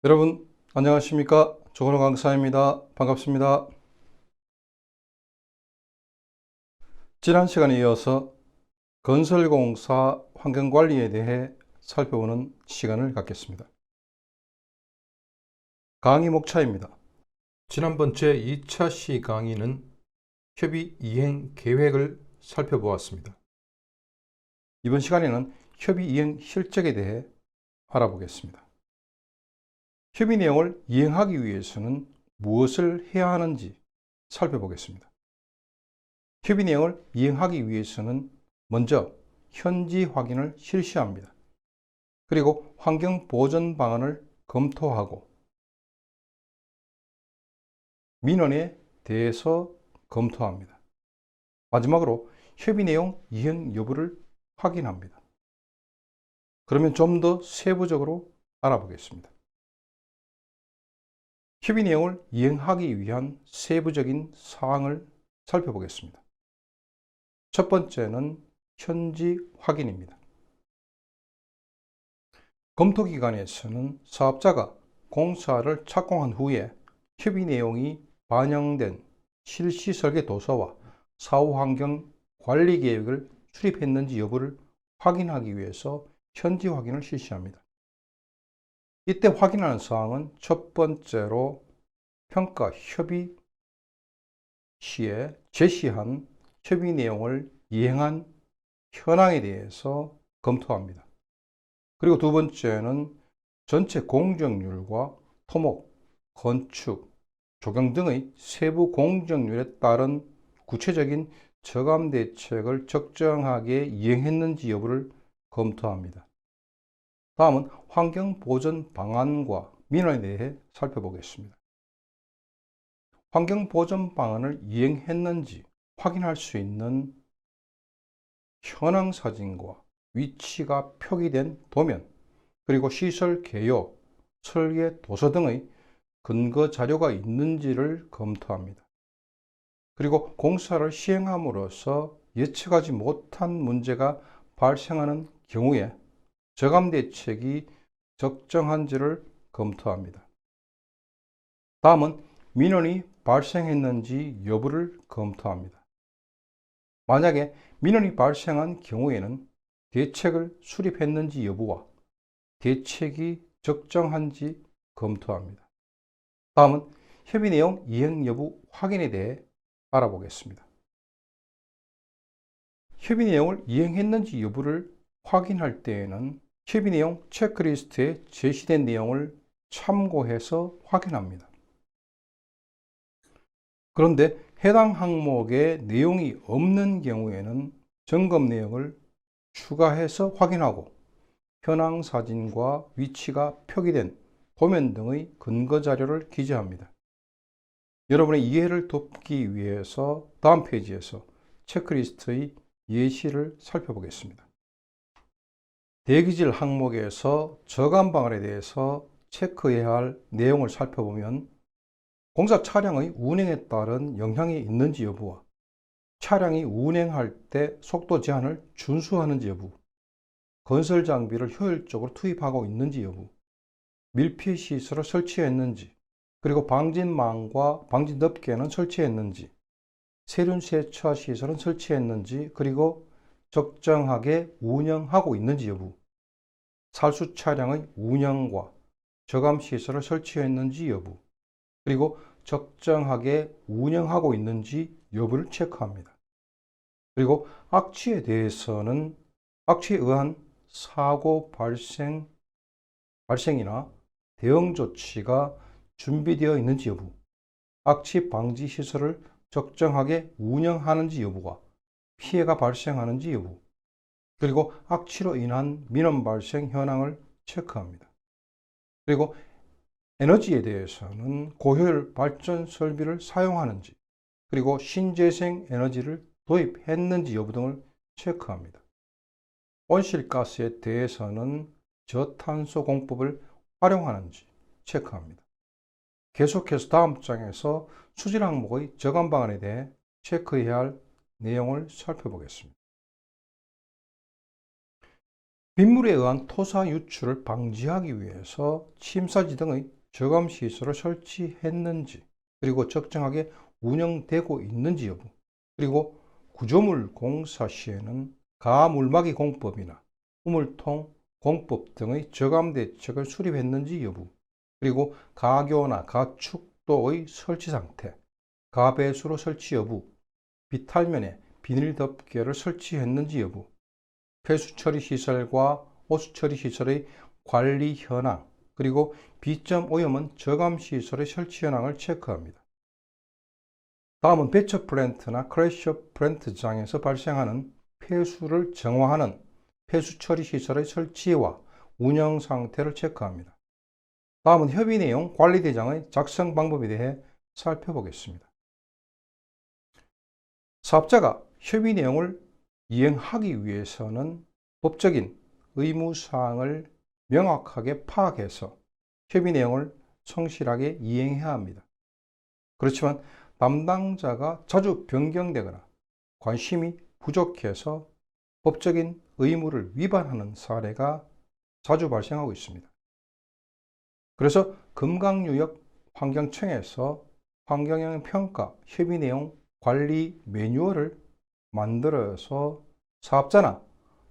여러분 안녕하십니까? 조건호 강사입니다. 반갑습니다. 지난 시간에 이어서 건설공사 환경관리에 대해 살펴보는 시간을 갖겠습니다. 강의 목차입니다. 지난번째 2차 시 강의는 협의 이행 계획을 살펴보았습니다. 이번 시간에는 협의 이행 실적에 대해 알아보겠습니다. 협의 내용을 이행하기 위해서는 무엇을 해야 하는지 살펴보겠습니다. 협의 내용을 이행하기 위해서는 먼저 현지 확인을 실시합니다. 그리고 환경 보전 방안을 검토하고 민원에 대해서 검토합니다. 마지막으로 협의 내용 이행 여부를 확인합니다. 그러면 좀 더 세부적으로 알아보겠습니다. 협의 내용을 이행하기 위한 세부적인 사항을 살펴보겠습니다. 첫 번째는 현지 확인입니다. 검토기관에서는 사업자가 공사를 착공한 후에 협의 내용이 반영된 실시 설계 도서와 사후 환경 관리 계획을 수립했는지 여부를 확인하기 위해서 현지 확인을 실시합니다. 이때 확인하는 사항은 첫 번째로 평가 협의 시에 제시한 협의 내용을 이행한 현황에 대해서 검토합니다. 그리고 두 번째는 전체 공정률과 토목, 건축, 조경 등의 세부 공정률에 따른 구체적인 저감 대책을 적정하게 이행했는지 여부를 검토합니다. 다음은 환경 보전 방안과 민원에 대해 살펴보겠습니다. 환경 보전 방안을 이행했는지 확인할 수 있는 현황 사진과 위치가 표기된 도면, 그리고 시설 개요, 설계 도서 등의 근거 자료가 있는지를 검토합니다. 그리고 공사를 시행함으로써 예측하지 못한 문제가 발생하는 경우에 저감 대책이 적정한지를 검토합니다. 다음은 민원이 발생했는지 여부를 검토합니다. 만약에 민원이 발생한 경우에는 대책을 수립했는지 여부와 대책이 적정한지 검토합니다. 다음은 협의 내용 이행 여부 확인에 대해 알아보겠습니다. 협의 내용을 이행했는지 여부를 확인할 때에는 협의 내용 체크리스트에 제시된 내용을 참고해서 확인합니다. 그런데 해당 항목에 내용이 없는 경우에는 점검 내역을 추가해서 확인하고 현황 사진과 위치가 표기된 도면 등의 근거 자료를 기재합니다. 여러분의 이해를 돕기 위해서 다음 페이지에서 체크리스트의 예시를 살펴보겠습니다. 대기질 항목에서 저감 방안에 대해서 체크해야 할 내용을 살펴보면 공사 차량의 운행에 따른 영향이 있는지 여부와 차량이 운행할 때 속도 제한을 준수하는지 여부, 건설 장비를 효율적으로 투입하고 있는지 여부, 밀폐 시설을 설치했는지, 그리고 방진망과 방진덮개는 설치했는지, 세륜 세차 시설은 설치했는지, 그리고 적정하게 운영하고 있는지 여부, 살수 차량의 운영과 저감 시설을 설치했는지 여부, 그리고 적정하게 운영하고 있는지 여부를 체크합니다. 그리고 악취에 대해서는 악취에 의한 사고 발생이나 대응 조치가 준비되어 있는지 여부, 악취 방지 시설을 적정하게 운영하는지 여부와 피해가 발생하는지 여부, 그리고 악취로 인한 민원 발생 현황을 체크합니다. 그리고 에너지에 대해서는 고효율 발전 설비를 사용하는지, 그리고 신재생 에너지를 도입했는지 여부 등을 체크합니다. 온실가스에 대해서는 저탄소 공법을 활용하는지 체크합니다. 계속해서 다음 장에서 수질 항목의 저감 방안에 대해 체크해야 할 내용을 살펴보겠습니다. 빗물에 의한 토사 유출을 방지하기 위해서 침사지 등의 저감시설을 설치했는지, 그리고 적정하게 운영되고 있는지 여부, 그리고 구조물 공사 시에는 가물막이 공법이나 우물통 공법 등의 저감 대책을 수립했는지 여부, 그리고 가교나 가축도의 설치 상태, 가배수로 설치 여부, 비탈면에 비닐 덮개를 설치했는지 여부, 폐수 처리 시설과 오수 처리 시설의 관리 현황, 그리고 비점 오염은 저감 시설의 설치 현황을 체크합니다. 다음은 배처 플랜트나 크래셔 플랜트장에서 발생하는 폐수를 정화하는 폐수 처리 시설의 설치와 운영 상태를 체크합니다. 다음은 협의 내용 관리 대장의 작성 방법에 대해 살펴보겠습니다. 사업자가 협의 내용을 이행하기 위해서는 법적인 의무사항을 명확하게 파악해서 협의 내용을 성실하게 이행해야 합니다. 그렇지만 담당자가 자주 변경되거나 관심이 부족해서 법적인 의무를 위반하는 사례가 자주 발생하고 있습니다. 그래서 금강유역 환경청에서 환경영향 평가 협의 내용 관리 매뉴얼을 만들어서 사업자나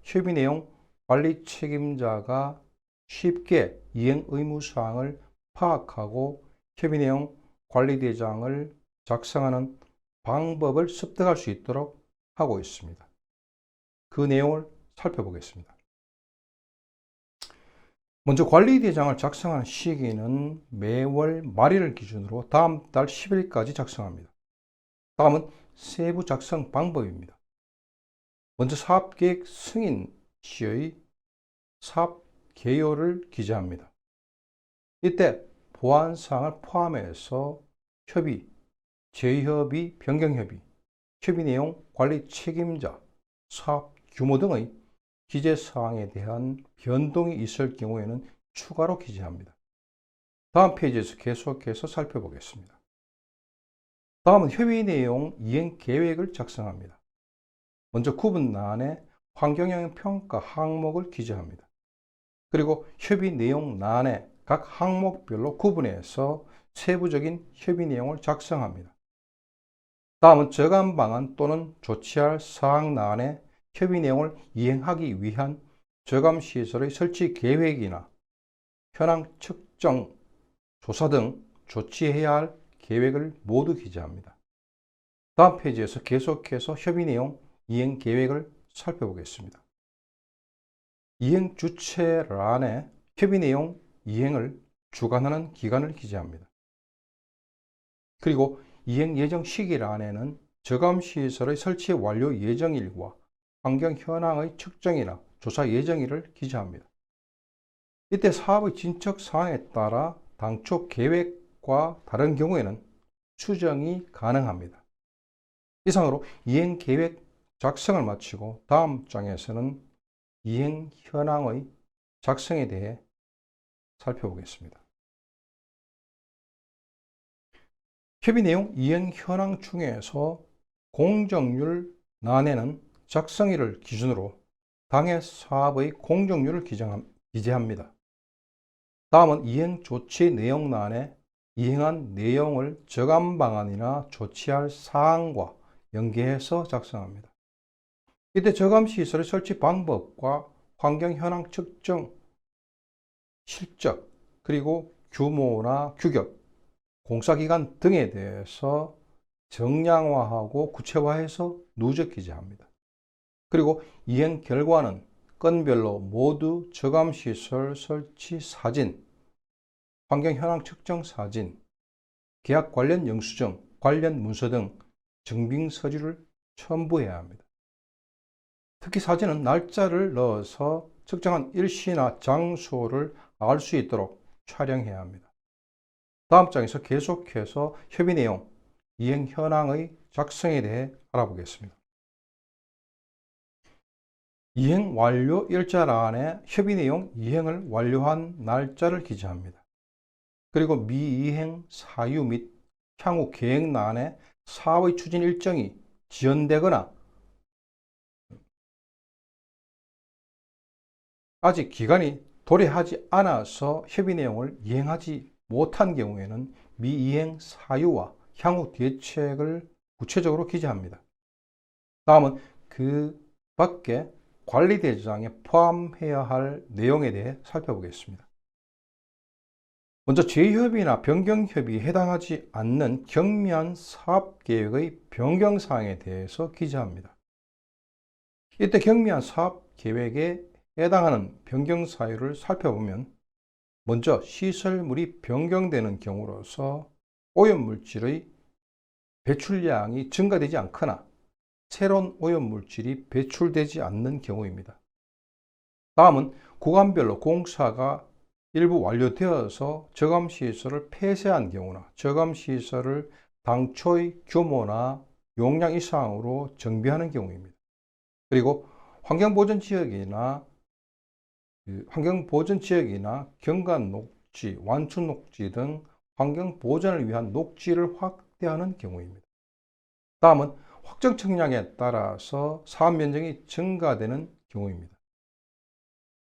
협의 내용 관리 책임자가 쉽게 이행 의무 사항을 파악하고 협의 내용 관리대장을 작성하는 방법을 습득할 수 있도록 하고 있습니다. 그 내용을 살펴보겠습니다. 먼저 관리대장을 작성하는 시기는 매월 말일을 기준으로 다음 달 10일까지 작성합니다. 다음은 세부 작성 방법입니다. 먼저 사업계획 승인 시의 사업 개요를 기재합니다. 이때 보완사항을 포함해서 협의, 재협의, 변경협의, 협의 내용 관리 책임자, 사업 규모 등의 기재사항에 대한 변동이 있을 경우에는 추가로 기재합니다. 다음 페이지에서 계속해서 살펴보겠습니다. 다음은 협의 내용 이행 계획을 작성합니다. 먼저 구분란에 환경영향 평가 항목을 기재합니다. 그리고 협의 내용 란에 각 항목별로 구분해서 세부적인 협의 내용을 작성합니다. 다음은 저감 방안 또는 조치할 사항 란에 협의 내용을 이행하기 위한 저감 시설의 설치 계획이나 현황 측정, 조사 등 조치해야 할 계획을 모두 기재합니다. 다음 페이지에서 계속해서 협의 내용 이행 계획을 살펴보겠습니다. 이행 주체란에 협의 내용 이행을 주관하는 기관을 기재합니다. 그리고 이행 예정 시기란에는 저감 시설의 설치 완료 예정일과 환경 현황의 측정이나 조사 예정일을 기재합니다. 이때 사업의 진척 사항에 따라 당초 계획과 다른 경우에는 수정이 가능합니다. 이상으로 이행 계획 작성을 마치고 다음 장에서는 이행 현황의 작성에 대해 살펴보겠습니다. 협의 내용 이행 현황 중에서 공정률 란에는 작성일을 기준으로 당해 사업의 공정률을 기재합니다. 다음은 이행 조치 내용 란에 이행한 내용을 저감 방안이나 조치할 사항과 연계해서 작성합니다. 이때 저감 시설의 설치 방법과 환경 현황 측정, 실적, 그리고 규모나 규격, 공사기간 등에 대해서 정량화하고 구체화해서 누적 기재합니다. 그리고 이행 결과는 건별로 모두 저감 시설 설치 사진, 환경 현황 측정 사진, 계약 관련 영수증, 관련 문서 등 증빙 서류를 첨부해야 합니다. 특히 사진은 날짜를 넣어서 측정한 일시나 장소를 알 수 있도록 촬영해야 합니다. 다음 장에서 계속해서 협의 내용, 이행 현황의 작성에 대해 알아보겠습니다. 이행 완료 일자란에 협의 내용 이행을 완료한 날짜를 기재합니다. 그리고 미이행 사유 및 향후 계획란에 사업의 추진 일정이 지연되거나 아직 기간이 도래하지 않아서 협의 내용을 이행하지 못한 경우에는 미이행 사유와 향후 대책을 구체적으로 기재합니다. 다음은 그 밖에 관리대장에 포함해야 할 내용에 대해 살펴보겠습니다. 먼저 재협의나 변경협의에 해당하지 않는 경미한 사업계획의 변경사항에 대해서 기재합니다. 이때 경미한 사업계획에 해당하는 변경사유를 살펴보면 먼저 시설물이 변경되는 경우로서 오염물질의 배출량이 증가되지 않거나 새로운 오염물질이 배출되지 않는 경우입니다. 다음은 구간별로 공사가 일부 완료되어서 저감시설을 폐쇄한 경우나 저감시설을 당초의 규모나 용량 이상으로 정비하는 경우입니다. 그리고 환경보전지역이나 경관 녹지, 완충 녹지 등 환경보전을 위한 녹지를 확대하는 경우입니다. 다음은 확정 청량에 따라서 사업 면적이 증가되는 경우입니다.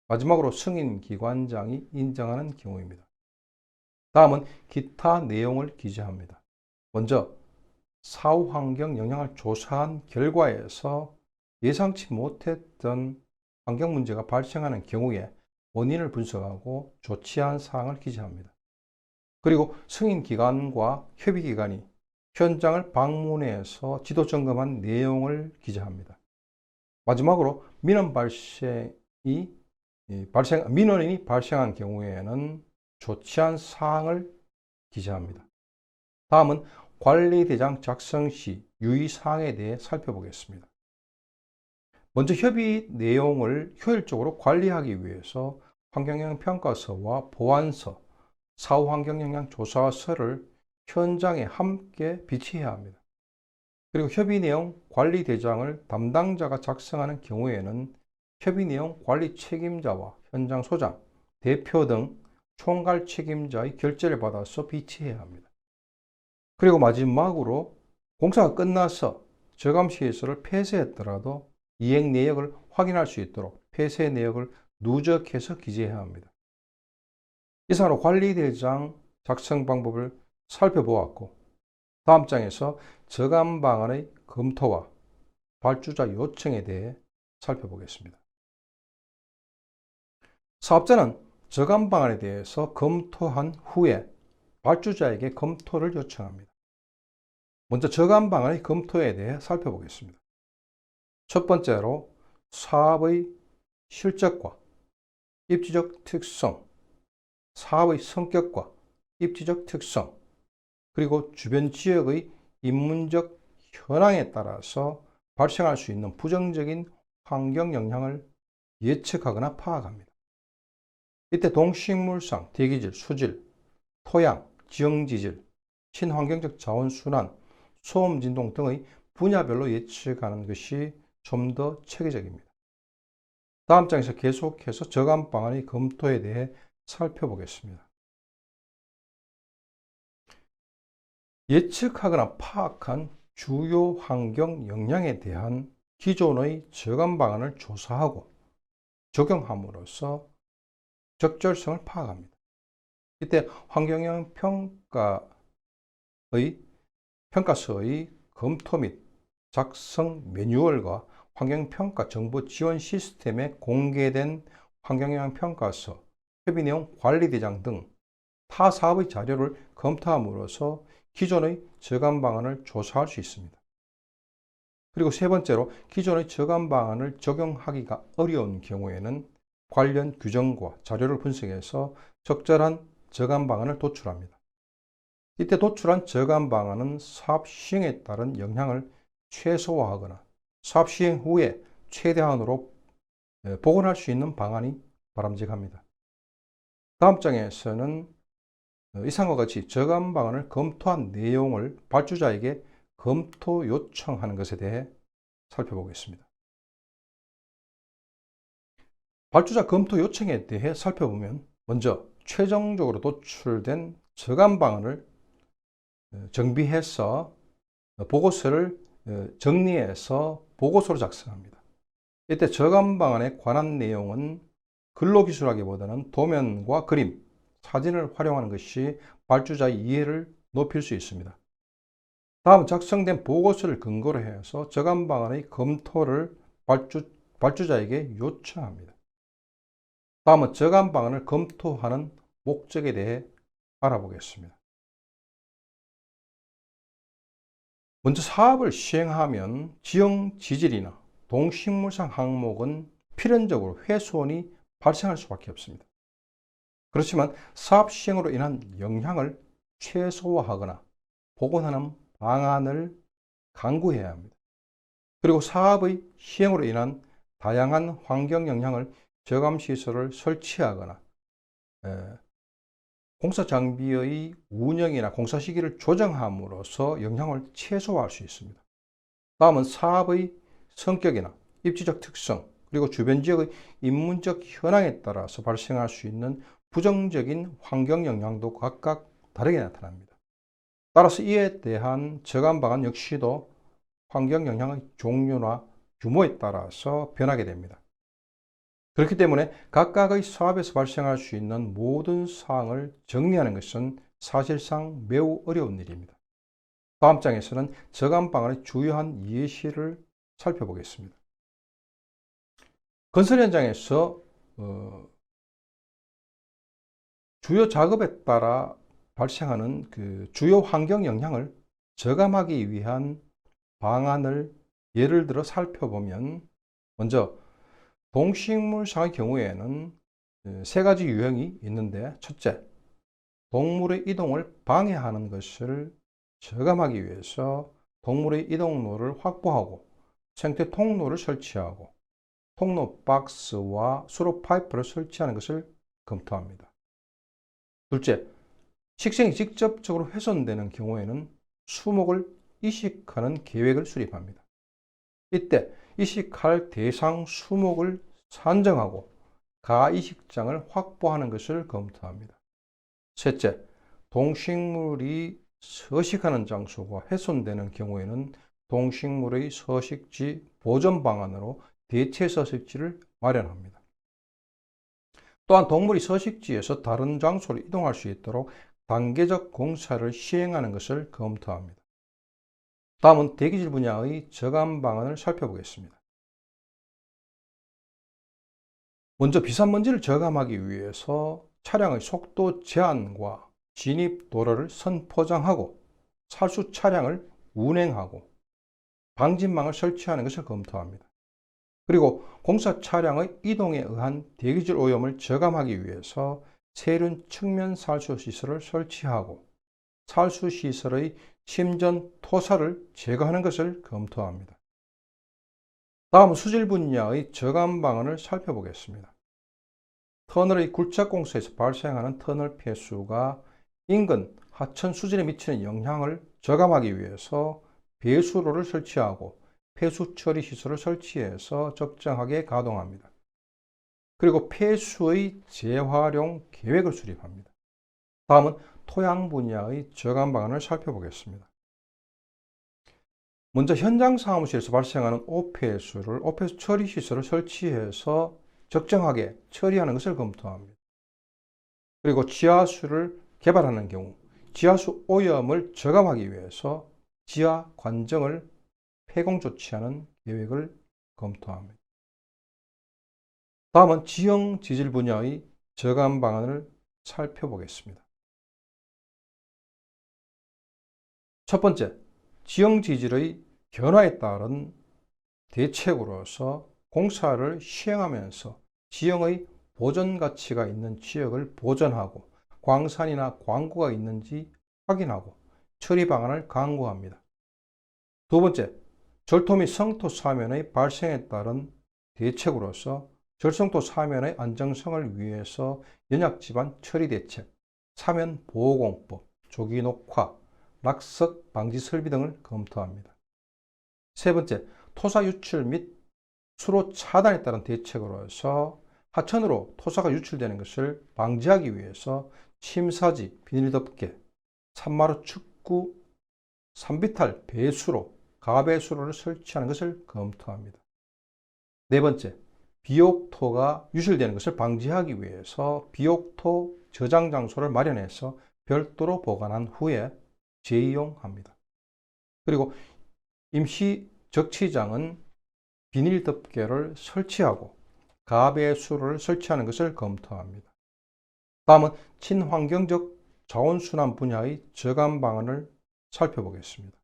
마지막으로 승인기관장이 인정하는 경우입니다. 다음은 기타 내용을 기재합니다. 먼저 사후환경 영향을 조사한 결과에서 예상치 못했던 환경 문제가 발생하는 경우에 원인을 분석하고 조치한 사항을 기재합니다. 그리고 승인기관과 협의기관이 현장을 방문해서 지도 점검한 내용을 기재합니다. 마지막으로 민원이 발생한 경우에는 조치한 사항을 기재합니다. 다음은 관리대장 작성 시 유의사항에 대해 살펴보겠습니다. 먼저 협의 내용을 효율적으로 관리하기 위해서 환경영향 평가서와 보완서, 사후환경영향 조사서를 현장에 함께 비치해야 합니다. 그리고 협의 내용 관리대장을 담당자가 작성하는 경우에는 협의 내용 관리 책임자와 현장 소장, 대표 등 총괄 책임자의 결재를 받아서 비치해야 합니다. 그리고 마지막으로 공사가 끝나서 저감시설을 폐쇄했더라도 이행 내역을 확인할 수 있도록 폐쇄 내역을 누적해서 기재해야 합니다. 이상으로 관리대장 작성 방법을 살펴보았고, 다음 장에서 저감 방안의 검토와 발주자 요청에 대해 살펴보겠습니다. 사업자는 저감 방안에 대해서 검토한 후에 발주자에게 검토를 요청합니다. 먼저 저감 방안의 검토에 대해 살펴보겠습니다. 첫 번째로 사업의 실적과 입지적 특성, 사업의 성격과 입지적 특성, 그리고 주변 지역의 인문적 현황에 따라서 발생할 수 있는 부정적인 환경 영향을 예측하거나 파악합니다. 이때 동식물상, 대기질, 수질, 토양, 지형지질, 친환경적 자원순환, 소음 진동 등의 분야별로 예측하는 것이 좀 더 체계적입니다. 다음 장에서 계속해서 저감 방안의 검토에 대해 살펴보겠습니다. 예측하거나 파악한 주요 환경 영향에 대한 기존의 저감 방안을 조사하고 적용함으로써 적절성을 파악합니다. 이때 환경영향 평가서의 검토 및 작성 매뉴얼과 환경평가 정보 지원 시스템에 공개된 환경영향 평가서, 협의 내용 관리대장 등 타 사업의 자료를 검토함으로써 기존의 저감 방안을 조사할 수 있습니다. 그리고 세 번째로 기존의 저감 방안을 적용하기가 어려운 경우에는 관련 규정과 자료를 분석해서 적절한 저감 방안을 도출합니다. 이때 도출한 저감 방안은 사업 시행에 따른 영향을 최소화하거나 사업 시행 후에 최대한으로 복원할 수 있는 방안이 바람직합니다. 다음 장에서는 이상과 같이 저감 방안을 검토한 내용을 발주자에게 검토 요청하는 것에 대해 살펴보겠습니다. 발주자 검토 요청에 대해 살펴보면 먼저 최종적으로 도출된 저감 방안을 정비해서 보고서를 정리해서 보고서로 작성합니다. 이때 저감 방안에 관한 내용은 근로기술하기보다는 도면과 그림, 사진을 활용하는 것이 발주자의 이해를 높일 수 있습니다. 다음 작성된 보고서를 근거로 해서 저감 방안의 검토를 발주자에게 요청합니다. 다음은 저감 방안을 검토하는 목적에 대해 알아보겠습니다. 먼저 사업을 시행하면 지형 지질이나 동식물상 항목은 필연적으로 훼손이 발생할 수밖에 없습니다. 그렇지만 사업 시행으로 인한 영향을 최소화하거나 복원하는 방안을 강구해야 합니다. 그리고 사업의 시행으로 인한 다양한 환경 영향을 저감시설을 설치하거나 공사 장비의 운영이나 공사 시기를 조정함으로써 영향을 최소화할 수 있습니다. 다음은 사업의 성격이나 입지적 특성, 그리고 주변 지역의 인문적 현황에 따라서 발생할 수 있는 부정적인 환경 영향도 각각 다르게 나타납니다. 따라서 이에 대한 저감 방안 역시도 환경 영향의 종류나 규모에 따라서 변하게 됩니다. 그렇기 때문에 각각의 사업에서 발생할 수 있는 모든 사항을 정리하는 것은 사실상 매우 어려운 일입니다. 다음 장에서는 저감 방안의 주요한 예시를 살펴보겠습니다. 건설 현장에서 주요 작업에 따라 발생하는 주요 환경 영향을 저감하기 위한 방안을 예를 들어 살펴보면, 먼저 동식물상의 경우에는 세 가지 유형이 있는데, 첫째, 동물의 이동을 방해하는 것을 저감하기 위해서 동물의 이동로를 확보하고 생태 통로를 설치하고 통로 박스와 수로 파이프를 설치하는 것을 검토합니다. 둘째, 식생이 직접적으로 훼손되는 경우에는 수목을 이식하는 계획을 수립합니다. 이때 이식할 대상 수목을 산정하고 가이식장을 확보하는 것을 검토합니다. 셋째, 동식물이 서식하는 장소가 훼손되는 경우에는 동식물의 서식지 보전 방안으로 대체 서식지를 마련합니다. 또한 동물이 서식지에서 다른 장소로 이동할 수 있도록 단계적 공사를 시행하는 것을 검토합니다. 다음은 대기질 분야의 저감 방안을 살펴보겠습니다. 먼저 비산먼지를 저감하기 위해서 차량의 속도 제한과 진입 도로를 선포장하고 살수 차량을 운행하고 방진망을 설치하는 것을 검토합니다. 그리고 공사 차량의 이동에 의한 대기질 오염을 저감하기 위해서 세륜 측면 살수 시설을 설치하고 살수 시설의 침전 토사를 제거하는 것을 검토합니다. 다음 수질 분야의 저감 방안을 살펴보겠습니다. 터널의 굴착 공사에서 발생하는 터널 폐수가 인근 하천 수질에 미치는 영향을 저감하기 위해서 배수로를 설치하고 폐수 처리 시설을 설치해서 적정하게 가동합니다. 그리고 폐수의 재활용 계획을 수립합니다. 다음은 토양 분야의 저감 방안을 살펴보겠습니다. 먼저 현장 사무실에서 발생하는 오폐수 처리 시설을 설치해서 적정하게 처리하는 것을 검토합니다. 그리고 지하수를 개발하는 경우 지하수 오염을 저감하기 위해서 지하 관정을 폐공 조치하는 계획을 검토합니다. 다음은 지형 지질 분야의 저감 방안을 살펴보겠습니다. 첫 번째, 지형 지질의 변화에 따른 대책으로서 공사를 시행하면서 지형의 보존 가치가 있는 지역을 보존하고 광산이나 광구가 있는지 확인하고 처리 방안을 강구합니다. 두 번째, 절토 및 성토 사면의 발생에 따른 대책으로서 절성토 사면의 안정성을 위해서 연약지반 처리 대책, 사면 보호공법, 조기 녹화, 낙석 방지 설비 등을 검토합니다. 세 번째, 토사 유출 및 수로 차단에 따른 대책으로서 하천으로 토사가 유출되는 것을 방지하기 위해서 침사지, 비닐덮개, 산마루 축구, 산비탈 배수로, 가배수로를 설치하는 것을 검토합니다. 네 번째, 비옥토가 유실되는 것을 방지하기 위해서 비옥토 저장 장소를 마련해서 별도로 보관한 후에 재이용합니다. 그리고 임시 적치장은 비닐 덮개를 설치하고 가배수를 설치하는 것을 검토합니다. 다음은 친환경적 자원순환 분야의 저감 방안을 살펴보겠습니다.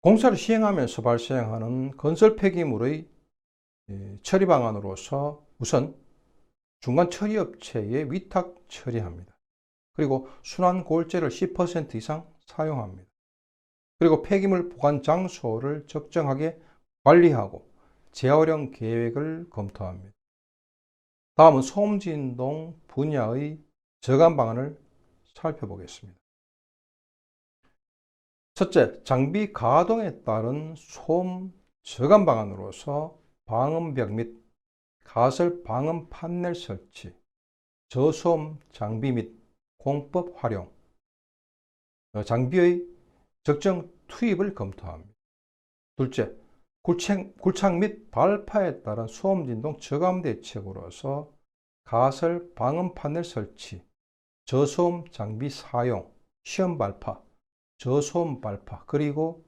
공사를 시행하면서 발생하는 건설 폐기물의 처리 방안으로서 우선 중간 처리업체에 위탁 처리합니다. 그리고 순환고울제를 10% 이상 사용합니다. 그리고 폐기물 보관 장소를 적정하게 관리하고 재활용 계획을 검토합니다. 다음은 소음진동 분야의 저감 방안을 살펴보겠습니다. 첫째, 장비 가동에 따른 소음 저감 방안으로서 방음벽 및 가설 방음 판넬 설치, 저소음 장비 및 공법 활용, 장비의 적정 투입을 검토합니다. 둘째, 굴착 및 발파에 따른 소음 진동 저감 대책으로서 가설 방음 판넬 설치, 저소음 장비 사용, 시험 발파, 저소음 발파, 그리고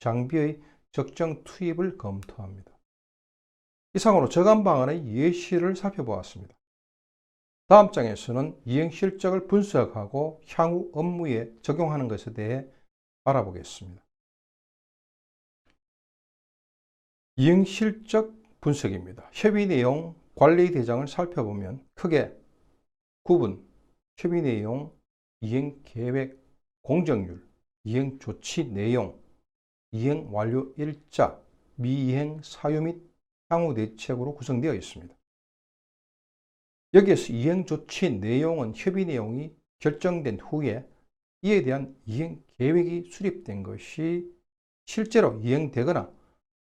장비의 적정 투입을 검토합니다. 이상으로 저감 방안의 예시를 살펴보았습니다. 다음 장에서는 이행 실적을 분석하고 향후 업무에 적용하는 것에 대해 알아보겠습니다. 이행 실적 분석입니다. 협의 내용 관리 대장을 살펴보면 크게 구분, 협의 내용, 이행 계획, 공정률, 이행 조치 내용, 이행 완료 일자, 미이행 사유 및 향후 대책으로 구성되어 있습니다. 여기에서 이행 조치 내용은 협의 내용이 결정된 후에 이에 대한 이행 계획이 수립된 것이 실제로 이행되거나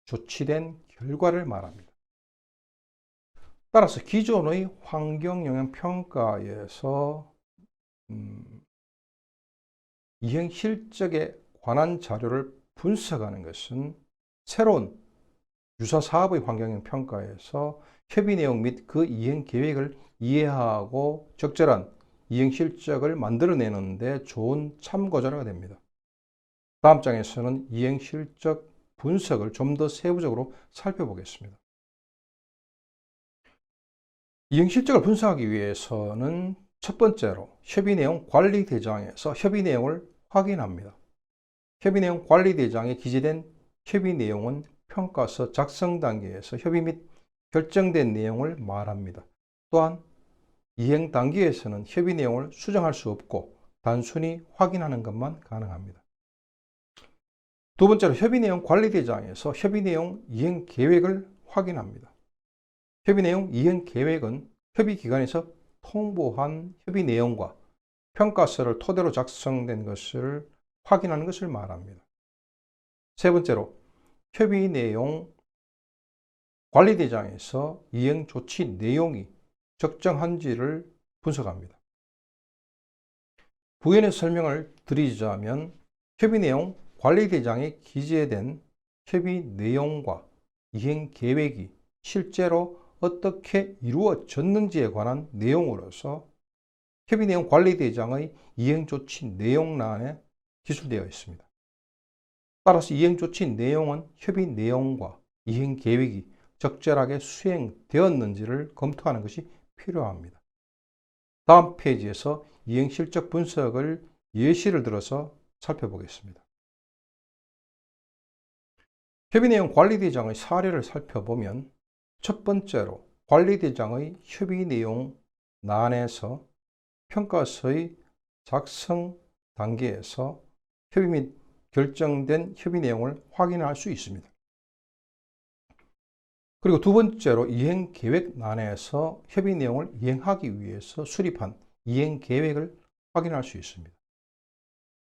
조치된 결과를 말합니다. 따라서 기존의 환경영향평가에서 이행 실적에 관한 자료를 분석하는 것은 새로운 유사 사업의 환경영향평가에서 협의 내용 및 그 이행 계획을 이해하고 적절한 이행 실적을 만들어내는 데 좋은 참고 자료가 됩니다. 다음 장에서는 이행 실적 분석을 좀 더 세부적으로 살펴보겠습니다. 이행 실적을 분석하기 위해서는 첫 번째로 협의 내용 관리 대장에서 협의 내용을 확인합니다. 협의 내용 관리 대장에 기재된 협의 내용은 평가서 작성 단계에서 협의 및 결정된 내용을 말합니다. 또한 이행 단계에서는 협의 내용을 수정할 수 없고 단순히 확인하는 것만 가능합니다. 두 번째로 협의 내용 관리 대장에서 협의 내용 이행 계획을 확인합니다. 협의 내용 이행 계획은 협의 기관에서 통보한 협의 내용과 평가서를 토대로 작성된 것을 확인하는 것을 말합니다. 세 번째로 협의 내용 관리 대장에서 이행 조치 내용이 적정한지를 분석합니다. 부연의 설명을 드리자면 협의 내용 관리 대장에 기재된 협의 내용과 이행 계획이 실제로 어떻게 이루어졌는지에 관한 내용으로서 협의 내용 관리 대장의 이행 조치 내용란에 기술되어 있습니다. 따라서 이행 조치 내용은 협의 내용과 이행 계획이 적절하게 수행되었는지를 검토하는 것이 필요합니다. 다음 페이지에서 이행 실적 분석을 예시를 들어서 살펴보겠습니다. 협의 내용 관리대장의 사례를 살펴보면 첫 번째로 관리대장의 협의 내용 란에서 평가서의 작성 단계에서 협의 및 결정된 협의 내용을 확인할 수 있습니다. 그리고 두 번째로 이행 계획 란에서 협의 내용을 이행하기 위해서 수립한 이행 계획을 확인할 수 있습니다.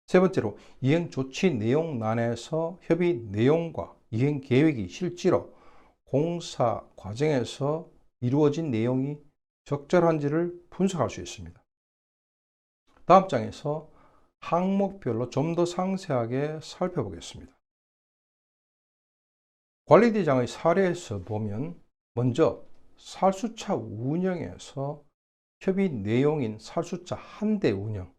세 번째로 이행 조치 내용 란에서 협의 내용과 이행 계획이 실제로 공사 과정에서 이루어진 내용이 적절한지를 분석할 수 있습니다. 다음 장에서 항목별로 좀 더 상세하게 살펴보겠습니다. 관리대장의 사례에서 보면 먼저 살수차 운영에서 협의 내용인 살수차 한 대 운영,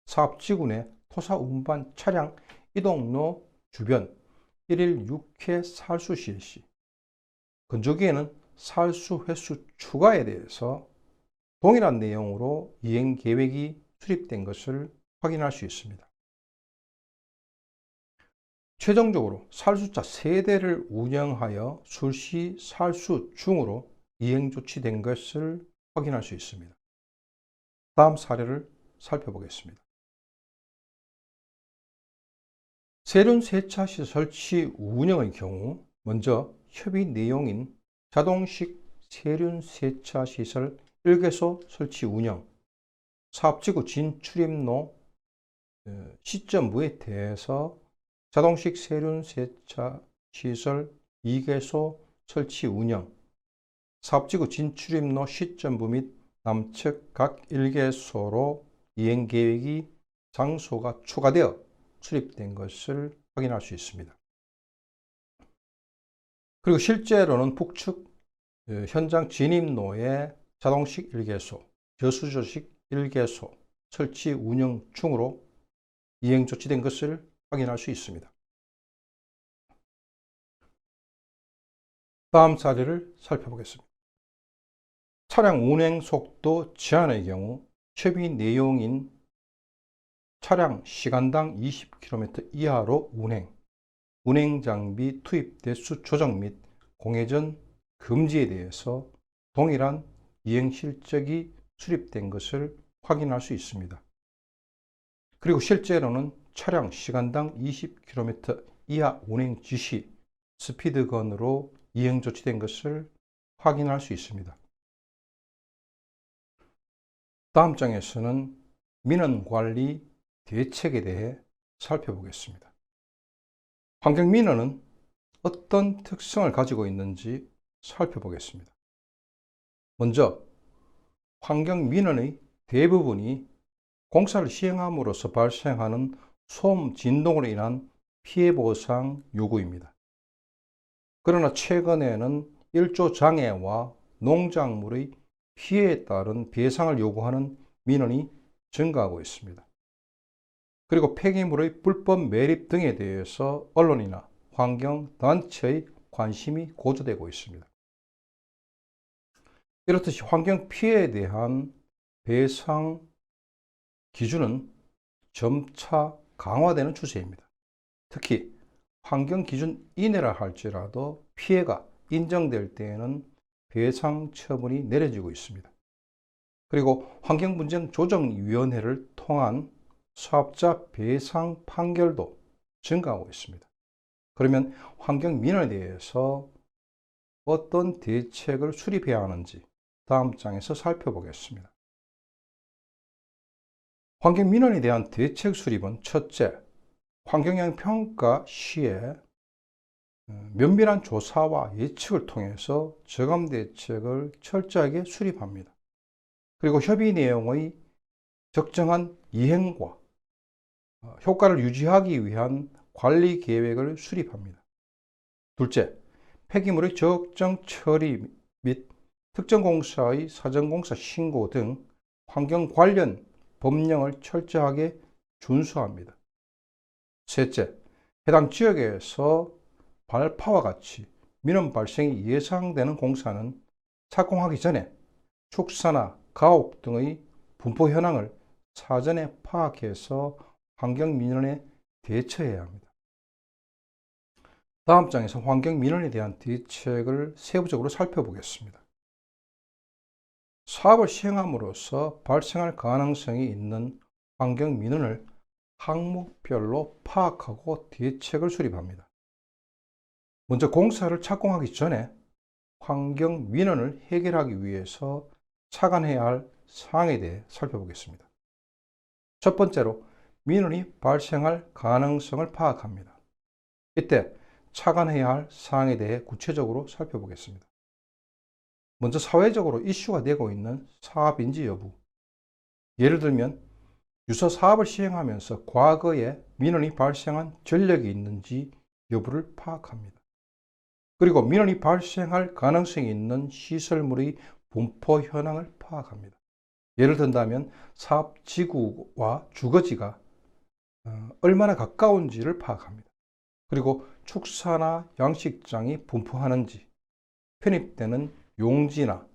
사업지구 내 토사 운반 차량 이동로 주변 1일 6회 살수 실시, 건조기에는 살수 횟수 추가에 대해서 동일한 내용으로 이행 계획이 수립된 것을 확인할 수 있습니다. 최종적으로 살수차 3대를 운영하여 술시 살수 중으로 이행 조치된 것을 확인할 수 있습니다. 다음 사례를 살펴보겠습니다. 세륜 세차시 설치 운영의 경우 먼저 협의 내용인 자동식 세륜 세차 시설 1개소 설치 운영, 사업지구 진출입로 시점부에 대해서 자동식 세륜 세차 시설 2개소 설치 운영, 사업지구 진출입로 시점부 및 남측 각 1개소로 이행 계획이 장소가 추가되어 수립된 것을 확인할 수 있습니다. 그리고 실제로는 북측 현장 진입로에 자동식 1개소, 저수조식 1개소 설치 운영 중으로 이행 조치된 것을 확인할 수 있습니다. 다음 사례를 살펴보겠습니다. 차량 운행 속도 제한의 경우 협의 내용인 차량 시간당 20km 이하로 운행 장비 투입 대수 조정 및 공회전 금지에 대해서 동일한 이행 실적이 수립된 것을 확인할 수 있습니다. 그리고 실제로는 차량 시간당 20km 이하 운행 지시 스피드건으로 이행 조치된 것을 확인할 수 있습니다. 다음 장에서는 민원관리 대책에 대해 살펴보겠습니다. 환경민원은 어떤 특성을 가지고 있는지 살펴보겠습니다. 먼저 환경민원의 대부분이 공사를 시행함으로써 발생하는 소음 진동으로 인한 피해보상 요구입니다. 그러나 최근에는 일조 장애와 농작물의 피해에 따른 배상을 요구하는 민원이 증가하고 있습니다. 그리고 폐기물의 불법 매립 등에 대해서 언론이나 환경단체의 관심이 고조되고 있습니다. 이렇듯이 환경 피해에 대한 배상 기준은 점차 강화되는 추세입니다. 특히 환경 기준 이내라 할지라도 피해가 인정될 때에는 배상 처분이 내려지고 있습니다. 그리고 환경분쟁조정위원회를 통한 사업자 배상 판결도 증가하고 있습니다. 그러면 환경민원에 대해서 어떤 대책을 수립해야 하는지 다음 장에서 살펴보겠습니다. 환경민원에 대한 대책 수립은 첫째, 환경영향 평가 시에 면밀한 조사와 예측을 통해서 저감 대책을 철저하게 수립합니다. 그리고 협의 내용의 적정한 이행과 효과를 유지하기 위한 관리 계획을 수립합니다. 둘째, 폐기물의 적정 처리 및 특정 공사의 사전공사 신고 등 환경 관련 법령을 철저하게 준수합니다. 셋째, 해당 지역에서 발파와 같이 민원 발생이 예상되는 공사는 착공하기 전에 축사나 가옥 등의 분포 현황을 사전에 파악해서 환경민원에 대처해야 합니다. 다음 장에서 환경민원에 대한 대책을 세부적으로 살펴보겠습니다. 사업을 시행함으로써 발생할 가능성이 있는 환경민원을 항목별로 파악하고 대책을 수립합니다. 먼저 공사를 착공하기 전에 환경민원을 해결하기 위해서 착안해야 할 사항에 대해 살펴보겠습니다. 첫 번째로 민원이 발생할 가능성을 파악합니다. 이때 착안해야 할 사항에 대해 구체적으로 살펴보겠습니다. 먼저 사회적으로 이슈가 되고 있는 사업인지 여부. 예를 들면 유서 사업을 시행하면서 과거에 민원이 발생한 전력이 있는지 여부를 파악합니다. 그리고 민원이 발생할 가능성이 있는 시설물의 분포 현황을 파악합니다. 예를 든다면 사업 지구와 주거지가 얼마나 가까운지를 파악합니다. 그리고 축사나 양식장이 분포하는지, 편입되는 용지나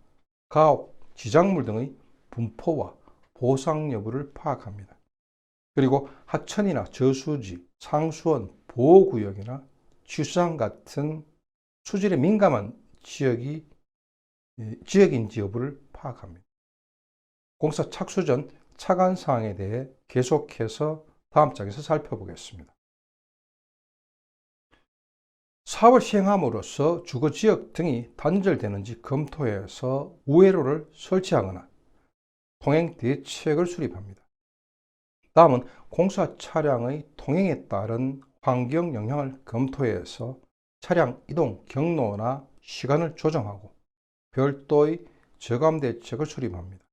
가옥, 지작물 등의 분포와 보상 여부를 파악합니다. 그리고 하천이나 저수지, 상수원, 보호구역이나 취수장 같은 수질에 민감한 지역인지 여부를 파악합니다. 공사 착수 전 차관 사항에 대해 계속해서 다음 장에서 살펴보겠습니다. 사업을 시행함으로써 주거지역 등이 단절되는지 검토해서 우회로를 설치하거나 통행 대책을 수립합니다. 다음은 공사 차량의 통행에 따른 환경 영향을 검토해서 차량 이동 경로나 시간을 조정하고 별도의 저감 대책을 수립합니다.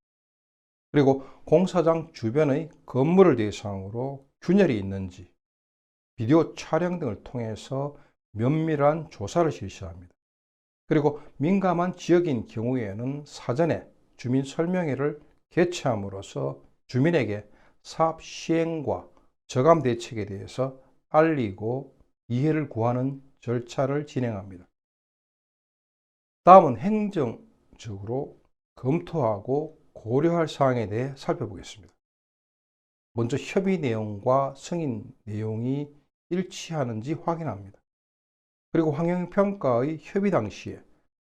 그리고 공사장 주변의 건물을 대상으로 균열이 있는지 비디오 촬영 등을 통해서 면밀한 조사를 실시합니다. 그리고 민감한 지역인 경우에는 사전에 주민 설명회를 개최함으로써 주민에게 사업 시행과 저감 대책에 대해서 알리고 이해를 구하는 절차를 진행합니다. 다음은 행정적으로 검토하고 고려할 사항에 대해 살펴보겠습니다. 먼저 협의 내용과 승인 내용이 일치하는지 확인합니다. 그리고 환경평가의 협의 당시에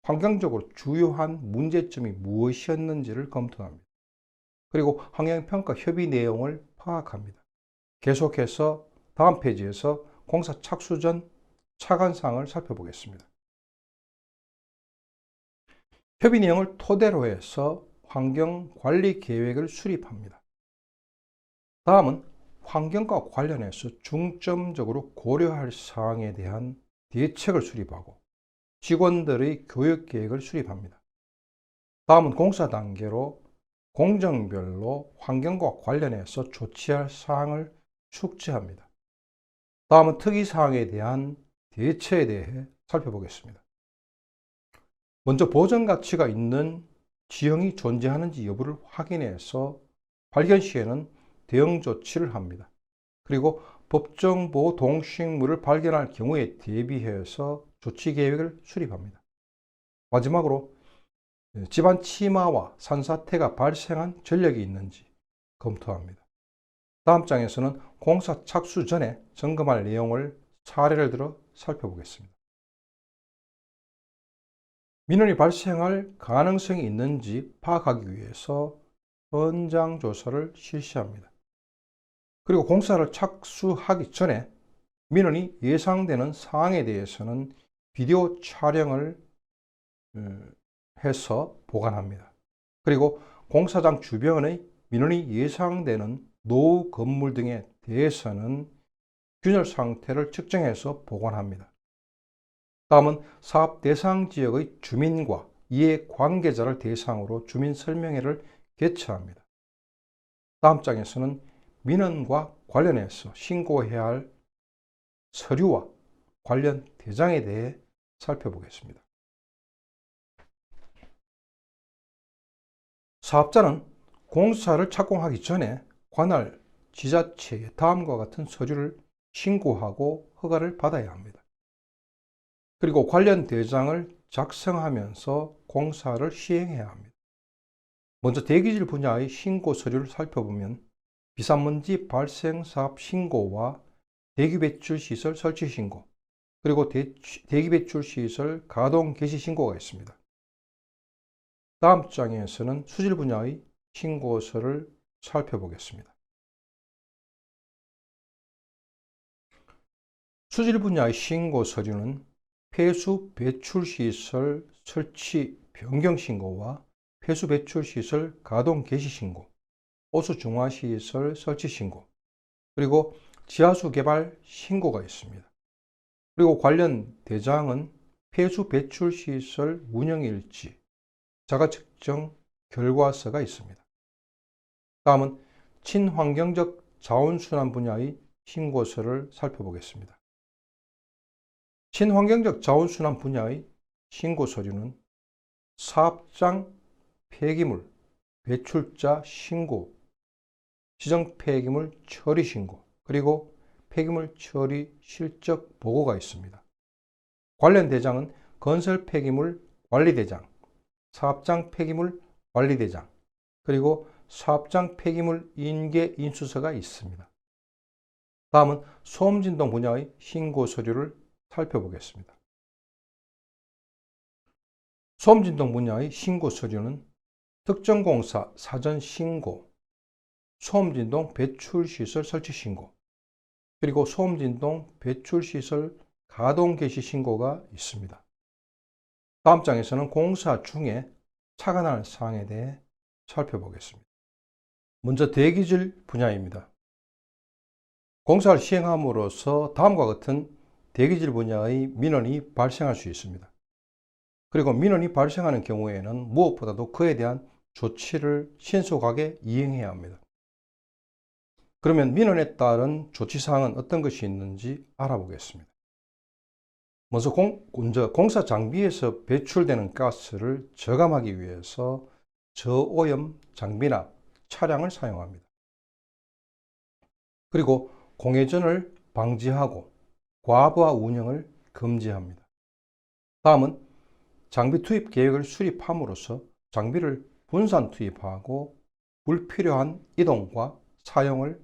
환경적으로 주요한 문제점이 무엇이었는지를 검토합니다. 그리고 환경평가 협의 내용을 파악합니다. 계속해서 다음 페이지에서 공사 착수 전 차관사항을 살펴보겠습니다. 협의 내용을 토대로 해서 환경관리 계획을 수립합니다. 다음은 환경과 관련해서 중점적으로 고려할 사항에 대한 대책을 수립하고 직원들의 교육 계획을 수립합니다. 다음은 공사 단계로 공정별로 환경과 관련해서 조치할 사항을 숙지합니다. 다음은 특이사항에 대한 대처에 대해 살펴보겠습니다. 먼저 보전 가치가 있는 지형이 존재하는지 여부를 확인해서 발견 시에는 대응 조치를 합니다. 그리고 법정 보호 동식물을 발견할 경우에 대비해서 조치 계획을 수립합니다. 마지막으로 집안 침하와 산사태가 발생한 전력이 있는지 검토합니다. 다음 장에서는 공사 착수 전에 점검할 내용을 사례를 들어 살펴보겠습니다. 민원이 발생할 가능성이 있는지 파악하기 위해서 현장 조사를 실시합니다. 그리고 공사를 착수하기 전에 민원이 예상되는 사항에 대해서는 비디오 촬영을 해서 보관합니다. 그리고 공사장 주변의 민원이 예상되는 노후 건물 등에 대해서는 균열 상태를 측정해서 보관합니다. 다음은 사업 대상 지역의 주민과 이해 관계자를 대상으로 주민 설명회를 개최합니다. 다음 장에서는 민원과 관련해서 신고해야 할 서류와 관련 대장에 대해 살펴보겠습니다. 사업자는 공사를 착공하기 전에 관할 지자체에 다음과 같은 서류를 신고하고 허가를 받아야 합니다. 그리고 관련 대장을 작성하면서 공사를 시행해야 합니다. 먼저 대기질 분야의 신고 서류를 살펴보면 비산먼지 발생 사업 신고와 대기배출시설 설치 신고, 그리고 대기배출시설 가동 개시 신고가 있습니다. 다음 장에서는 수질 분야의 신고서를 살펴보겠습니다. 수질 분야의 신고 서류는 폐수 배출시설 설치 변경 신고와 폐수 배출시설 가동 개시 신고, 호수 중화시설 설치 신고, 그리고 지하수 개발 신고가 있습니다. 그리고 관련 대장은 폐수 배출시설 운영일지, 자가측정 결과서가 있습니다. 다음은 친환경적 자원순환 분야의 신고서를 살펴보겠습니다. 친환경적 자원순환 분야의 신고 서류는 사업장 폐기물 배출자 신고, 지정 폐기물 처리 신고, 그리고 폐기물 처리 실적 보고가 있습니다. 관련 대장은 건설 폐기물 관리대장, 사업장 폐기물 관리대장, 그리고 사업장 폐기물 인계 인수서가 있습니다. 다음은 소음진동 분야의 신고 서류를 살펴보겠습니다. 소음진동 분야의 신고 서류는 특정 공사 사전 신고, 소음진동 배출시설 설치 신고, 그리고 소음진동 배출시설 가동 개시 신고가 있습니다. 다음 장에서는 공사 중에 착안할 사항에 대해 살펴보겠습니다. 먼저 대기질 분야입니다. 공사를 시행함으로써 다음과 같은 대기질 분야의 민원이 발생할 수 있습니다. 그리고 민원이 발생하는 경우에는 무엇보다도 그에 대한 조치를 신속하게 이행해야 합니다. 그러면 민원에 따른 조치사항은 어떤 것이 있는지 알아보겠습니다. 먼저 공사 장비에서 배출되는 가스를 저감하기 위해서 저오염 장비나 차량을 사용합니다. 그리고 공회전을 방지하고 과부하 운영을 금지합니다. 다음은 장비 투입 계획을 수립함으로써 장비를 분산 투입하고 불필요한 이동과 사용을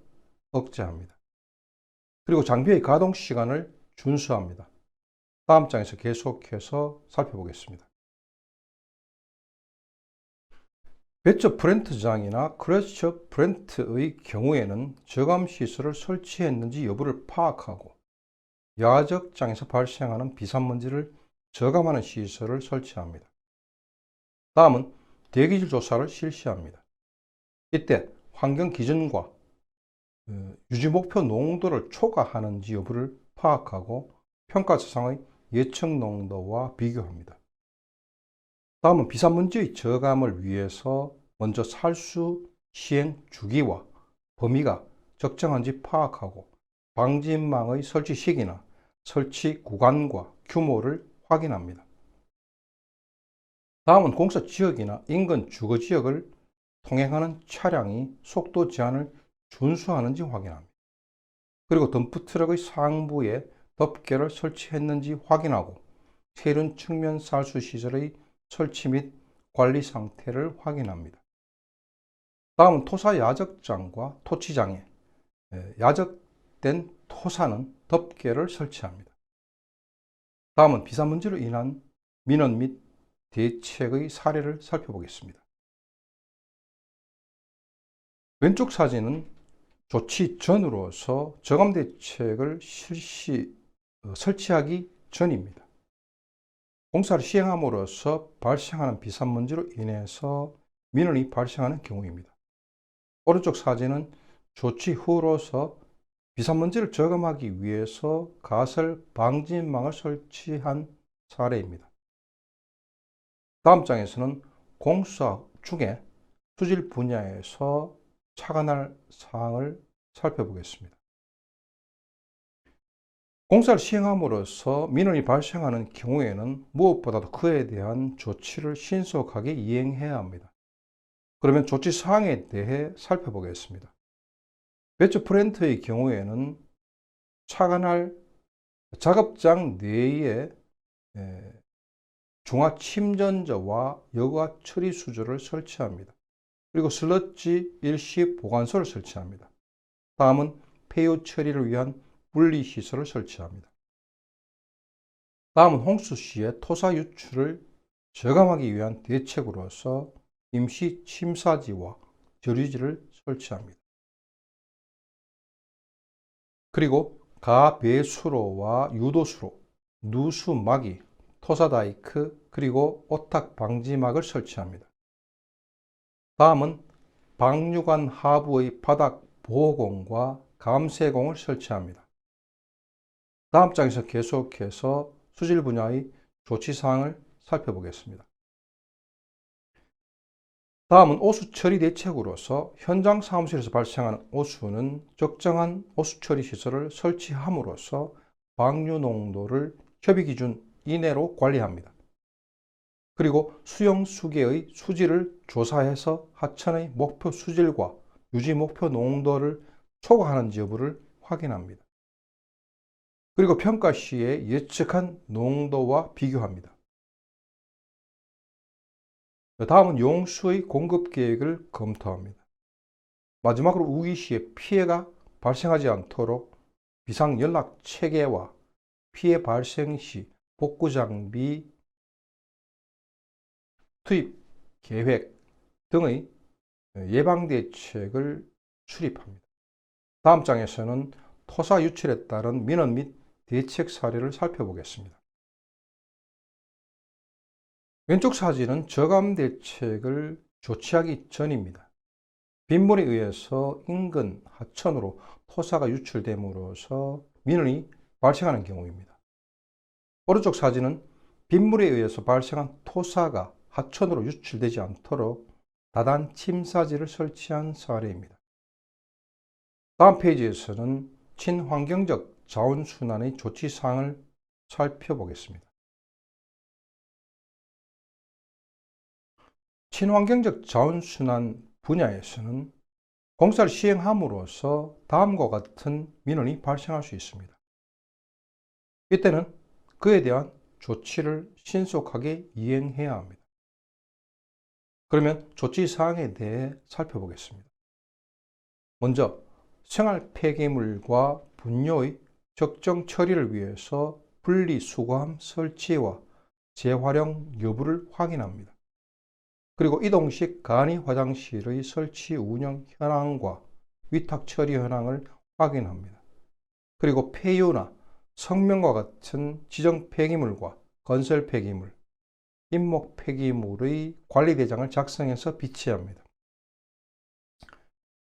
억제합니다. 그리고 장비의 가동 시간을 준수합니다. 다음 장에서 계속해서 살펴보겠습니다. 배처 프렌트장이나 크러처 프렌트의 경우에는 저감 시설을 설치했는지 여부를 파악하고 야적장에서 발생하는 비산먼지를 저감하는 시설을 설치합니다. 다음은 대기질 조사를 실시합니다. 이때 환경 기준과 유지 목표 농도를 초과하는지 여부를 파악하고 평가사상의 예측 농도와 비교합니다. 다음은 비산먼지의 저감을 위해서 먼저 살수 시행 주기와 범위가 적정한지 파악하고 방진망의 설치 시기나 설치 구간과 규모를 확인합니다. 다음은 공사 지역이나 인근 주거지역을 통행하는 차량이 속도 제한을 준수하는지 확인합니다. 그리고 덤프트럭의 상부에 덮개를 설치했는지 확인하고 세륜 측면 살수 시설의 설치 및 관리 상태를 확인합니다. 다음은 토사 야적장과 토치장에 야적된 토사는 덮개를 설치합니다. 다음은 비산먼지로 인한 민원 및 대책의 사례를 살펴보겠습니다. 왼쪽 사진은 조치 전으로서 저감 대책을 설치하기 전입니다. 공사를 시행함으로써 발생하는 비산먼지로 인해서 민원이 발생하는 경우입니다. 오른쪽 사진은 조치 후로서 비산먼지를 저감하기 위해서 가설 방진망을 설치한 사례입니다. 다음 장에서는 공사 중에 수질 분야에서 착안할 사항을 살펴보겠습니다. 공사를 시행함으로써 민원이 발생하는 경우에는 무엇보다도 그에 대한 조치를 신속하게 이행해야 합니다. 그러면 조치 사항에 대해 살펴보겠습니다. 배처 프렌트의 경우에는 착안할 작업장 내에 중화 침전저와 여과 처리 수조를 설치합니다. 그리고 슬러지 일시 보관소를 설치합니다. 다음은 폐유 처리를 위한 분리시설을 설치합니다. 다음은 홍수 시에 토사 유출을 저감하기 위한 대책으로서 임시 침사지와 저류지를 설치합니다. 그리고 가배수로와 유도수로, 누수막이, 토사다이크, 그리고 오탁 방지막을 설치합니다. 다음은 방류관 하부의 바닥 보호공과 감쇄공을 설치합니다. 다음 장에서 계속해서 수질 분야의 조치사항을 살펴보겠습니다. 다음은 오수 처리 대책으로서 현장 사무실에서 발생하는 오수는 적정한 오수 처리 시설을 설치함으로써 방류 농도를 협의 기준 이내로 관리합니다. 그리고 수용 수계의 수질을 조사해서 하천의 목표 수질과 유지 목표 농도를 초과하는지 여부를 확인합니다. 그리고 평가 시에 예측한 농도와 비교합니다. 다음은 용수의 공급 계획을 검토합니다. 마지막으로 우기 시에 피해가 발생하지 않도록 비상 연락 체계와 피해 발생 시 복구 장비 투입 계획 등의 예방 대책을 수립합니다. 다음 장에서는 토사 유출에 따른 민원 및 대책 사례를 살펴보겠습니다. 왼쪽 사진은 저감 대책을 조치하기 전입니다. 빗물에 의해서 인근 하천으로 토사가 유출됨으로써 민원이 발생하는 경우입니다. 오른쪽 사진은 빗물에 의해서 발생한 토사가 하천으로 유출되지 않도록 다단 침사지를 설치한 사례입니다. 다음 페이지에서는 친환경적 자원순환의 조치사항을 살펴보겠습니다. 친환경적 자원순환 분야에서는 공사를 시행함으로써 다음과 같은 민원이 발생할 수 있습니다. 이때는 그에 대한 조치를 신속하게 이행해야 합니다. 그러면 조치사항에 대해 살펴보겠습니다. 먼저 생활 폐기물과 분뇨의 적정 처리를 위해서 분리수거함 설치와 재활용 여부를 확인합니다. 그리고 이동식 간이 화장실의 설치 운영 현황과 위탁 처리 현황을 확인합니다. 그리고 폐유나 성명과 같은 지정 폐기물과 건설 폐기물, 임목 폐기물의 관리 대장을 작성해서 비치합니다.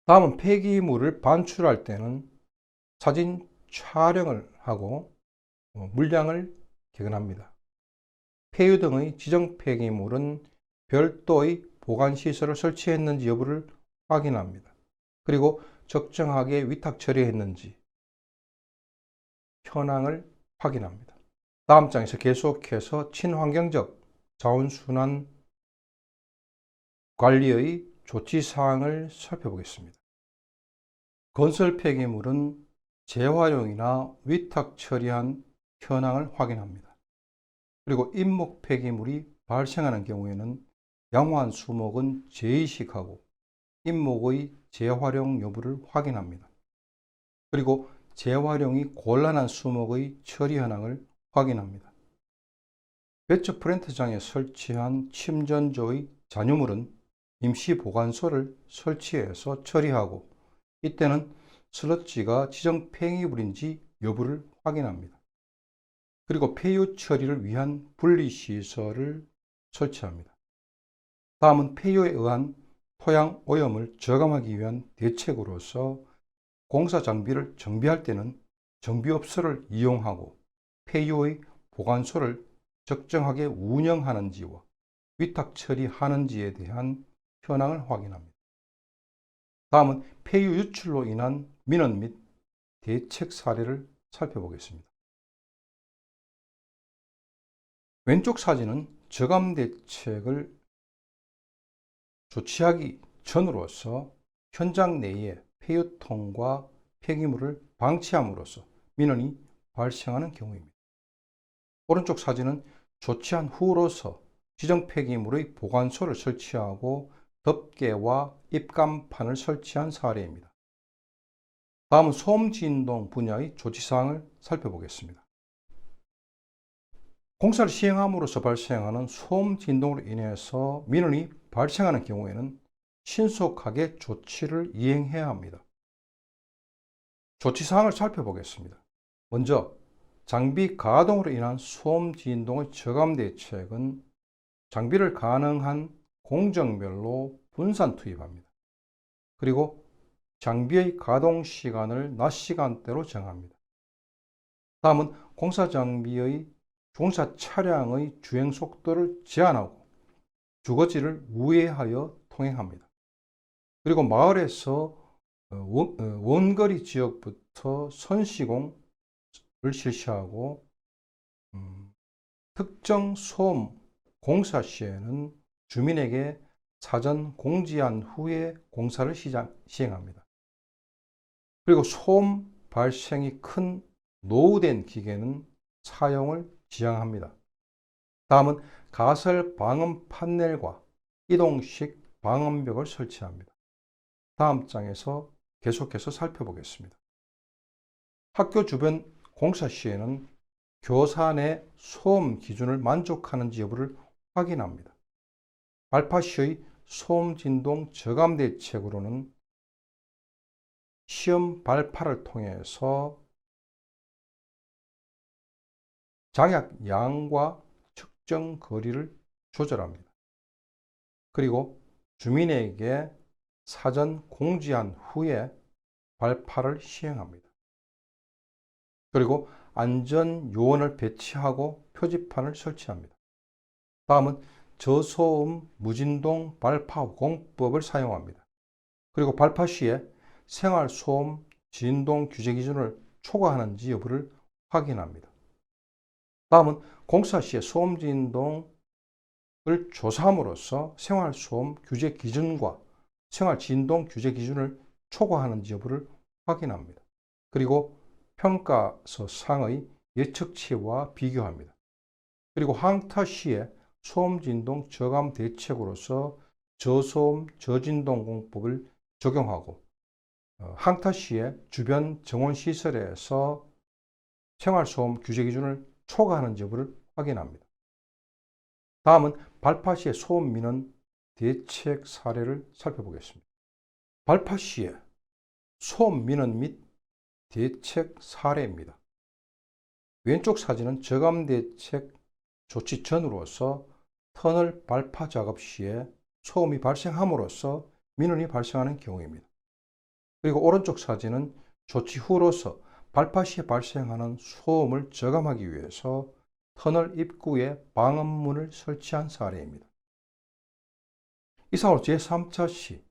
다음은 폐기물을 반출할 때는 사진 촬영을 하고 물량을 개근합니다. 폐유 등의 지정 폐기물은 별도의 보관시설을 설치했는지 여부를 확인합니다. 그리고 적정하게 위탁 처리했는지 현황을 확인합니다. 다음 장에서 계속해서 친환경적 자원순환 관리의 조치사항을 살펴보겠습니다. 건설 폐기물은 재활용이나 위탁 처리한 현황을 확인합니다. 그리고 임목 폐기물이 발생하는 경우에는 양호한 수목은 재이식하고 임목의 재활용 여부를 확인합니다. 그리고 재활용이 곤란한 수목의 처리 현황을 확인합니다. 배처 프랜트장에 설치한 침전조의 잔유물은 임시 보관소를 설치해서 처리하고 이때는 슬러지가 지정 폐기물인지 여부를 확인합니다. 그리고 폐유 처리를 위한 분리시설을 설치합니다. 다음은 폐유에 의한 토양 오염을 저감하기 위한 대책으로서 공사 장비를 정비할 때는 정비업소를 이용하고 폐유의 보관소를 적정하게 운영하는지와 위탁 처리하는지에 대한 현황을 확인합니다. 다음은 폐유 유출로 인한 민원 및 대책 사례를 살펴보겠습니다. 왼쪽 사진은 저감 대책을 조치하기 전으로서 현장 내에 폐유통과 폐기물을 방치함으로써 민원이 발생하는 경우입니다. 오른쪽 사진은 조치한 후로서 지정 폐기물의 보관소를 설치하고 덮개와 입간판을 설치한 사례입니다. 다음은 소음 진동 분야의 조치사항을 살펴보겠습니다. 공사를 시행함으로써 발생하는 소음 진동으로 인해서 민원이 발생하는 경우에는 신속하게 조치를 이행해야 합니다. 조치사항을 살펴보겠습니다. 먼저 장비 가동으로 인한 소음 진동의 저감 대책은 장비를 가능한 공정별로 분산 투입합니다. 그리고 장비의 가동 시간을 낮 시간대로 정합니다. 다음은 공사 장비의 공사 차량의 주행 속도를 제한하고 주거지를 우회하여 통행합니다. 그리고 마을에서 원거리 지역부터 선시공을 실시하고 특정 소음 공사 시에는 주민에게 사전 공지한 후에 공사를 시행합니다. 그리고 소음 발생이 큰 노후된 기계는 사용을 지양합니다. 다음은 가설 방음 판넬과 이동식 방음벽을 설치합니다. 다음 장에서 계속해서 살펴보겠습니다. 학교 주변 공사 시에는 교사 내 소음 기준을 만족하는지 여부를 확인합니다. 발파 시의 소음 진동 저감 대책으로는 시험 발파를 통해서 장약 양과 측정 거리를 조절합니다. 그리고 주민에게 사전 공지한 후에 발파를 시행합니다. 그리고 안전 요원을 배치하고 표지판을 설치합니다. 다음은 저소음 무진동 발파 공법을 사용합니다. 그리고 발파 시에 생활소음 진동 규제 기준을 초과하는지 여부를 확인합니다. 다음은 공사 시에 소음 진동을 조사함으로써 생활소음 규제 기준과 생활진동 규제 기준을 초과하는지 여부를 확인합니다. 그리고 평가서 상의 예측치와 비교합니다. 그리고 항타 시에 소음 진동 저감 대책으로서 저소음 저진동 공법을 적용하고 항타 시에 주변 정원시설에서 생활소음 규제 기준을 초과하는 여부를 확인합니다. 다음은 발파 시의 소음 민원 대책 사례를 살펴보겠습니다. 발파 시의 소음 민원 및 대책 사례입니다. 왼쪽 사진은 저감 대책 조치 전으로서 터널 발파 작업 시에 소음이 발생함으로써 민원이 발생하는 경우입니다. 그리고 오른쪽 사진은 조치 후로서 발파 시에 발생하는 소음을 저감하기 위해서 터널 입구에 방음문을 설치한 사례입니다. 이상으로 제3차 시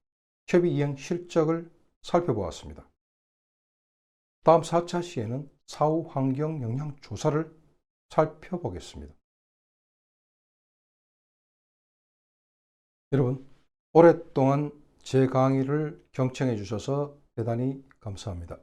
협의 이행 실적을 살펴보았습니다. 다음 4차 시에는 사후 환경 영향 조사를 살펴보겠습니다. 여러분, 오랫동안 제 강의를 경청해 주셔서 대단히 감사합니다.